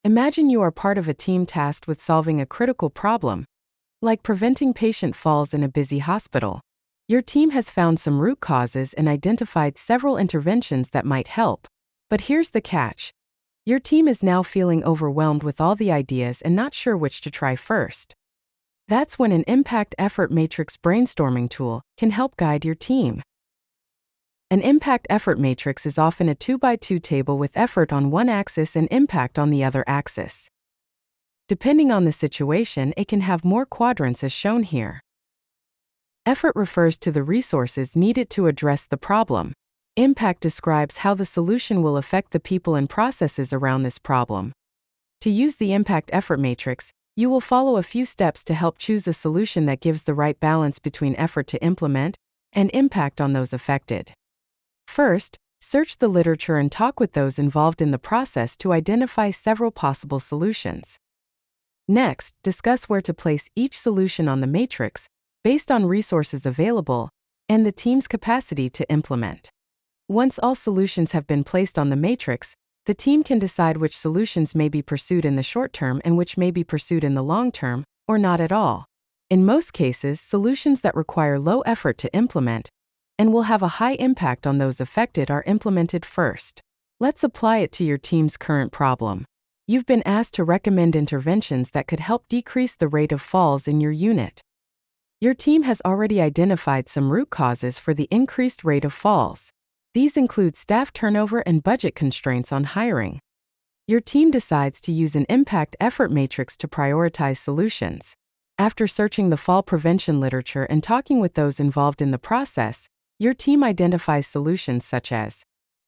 Imagine you are part of a team tasked with solving a critical problem, like preventing patient falls in a busy hospital. Your team has found some root causes and identified several interventions that might help. But here's the catch. Your team is now feeling overwhelmed with all the ideas and not sure which to try first. That's when an impact effort matrix brainstorming tool can help guide your team. An impact effort matrix is often a 2x2 table with effort on one axis and impact on the other axis. Depending on the situation, it can have more quadrants as shown here. Effort refers to the resources needed to address the problem. Impact describes how the solution will affect the people and processes around this problem. To use the impact effort matrix, you will follow a few steps to help choose a solution that gives the right balance between effort to implement and impact on those affected. First, search the literature and talk with those involved in the process to identify several possible solutions. Next, discuss where to place each solution on the matrix, based on resources available and the team's capacity to implement. Once all solutions have been placed on the matrix, the team can decide which solutions may be pursued in the short term and which may be pursued in the long term, or not at all. In most cases, solutions that require low effort to implement and will have a high impact on those affected are implemented first. Let's apply it to your team's current problem. You've been asked to recommend interventions that could help decrease the rate of falls in your unit. Your team has already identified some root causes for the increased rate of falls. These include staff turnover and budget constraints on hiring. Your team decides to use an impact effort matrix to prioritize solutions. After searching the fall prevention literature and talking with those involved in the process, your team identifies solutions such as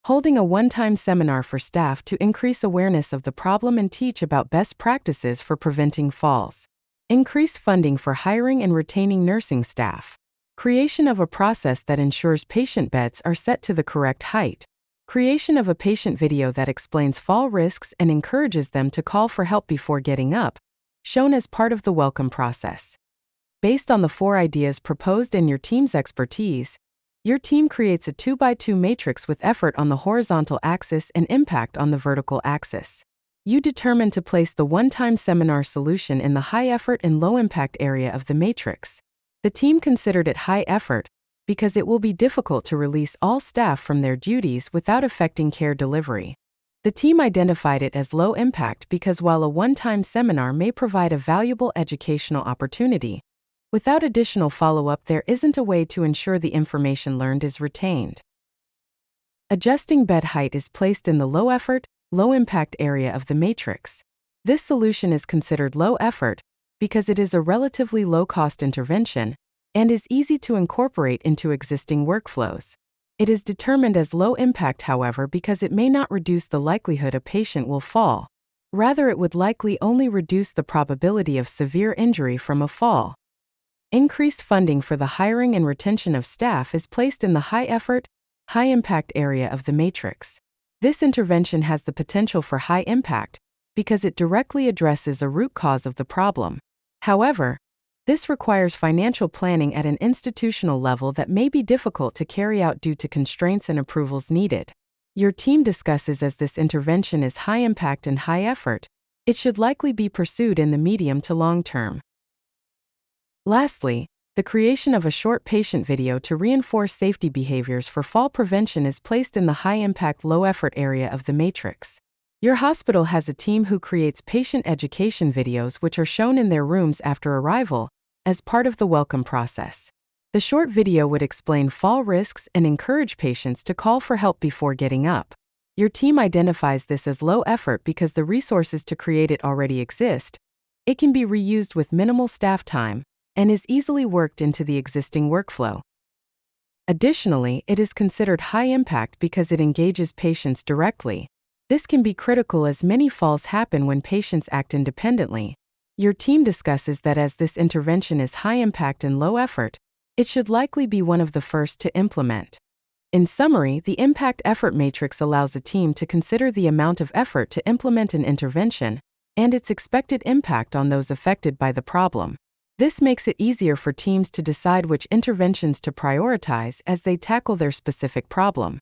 holding a one-time seminar for staff to increase awareness of the problem and teach about best practices for preventing falls, increase funding for hiring and retaining nursing staff, creation of a process that ensures patient beds are set to the correct height, creation of a patient video that explains fall risks and encourages them to call for help before getting up, shown as part of the welcome process. Based on the 4 ideas proposed and your team's expertise, your team creates a 2x2 matrix with effort on the horizontal axis and impact on the vertical axis. You determine to place the one-time seminar solution in the high effort and low impact area of the matrix. The team considered it high effort because it will be difficult to release all staff from their duties without affecting care delivery. The team identified it as low impact because while a one-time seminar may provide a valuable educational opportunity, without additional follow-up there isn't a way to ensure the information learned is retained. Adjusting bed height is placed in the low effort, low impact area of the matrix. This solution is considered low effort because it is a relatively low-cost intervention and is easy to incorporate into existing workflows. It is determined as low impact, however, because it may not reduce the likelihood a patient will fall. Rather, it would likely only reduce the probability of severe injury from a fall. Increased funding for the hiring and retention of staff is placed in the high-effort, high-impact area of the matrix. This intervention has the potential for high impact because it directly addresses a root cause of the problem. However, this requires financial planning at an institutional level that may be difficult to carry out due to constraints and approvals needed. Your team discusses as this intervention is high impact and high effort, it should likely be pursued in the medium to long term. Lastly, the creation of a short patient video to reinforce safety behaviors for fall prevention is placed in the high-impact, low-effort area of the matrix. Your hospital has a team who creates patient education videos which are shown in their rooms after arrival, as part of the welcome process. The short video would explain fall risks and encourage patients to call for help before getting up. Your team identifies this as low effort because the resources to create it already exist. It can be reused with minimal staff time and is easily worked into the existing workflow. Additionally, it is considered high impact because it engages patients directly. This can be critical as many falls happen when patients act independently. Your team discusses that as this intervention is high impact and low effort, it should likely be one of the first to implement. In summary, the impact effort matrix allows a team to consider the amount of effort to implement an intervention and its expected impact on those affected by the problem. This makes it easier for teams to decide which interventions to prioritize as they tackle their specific problem.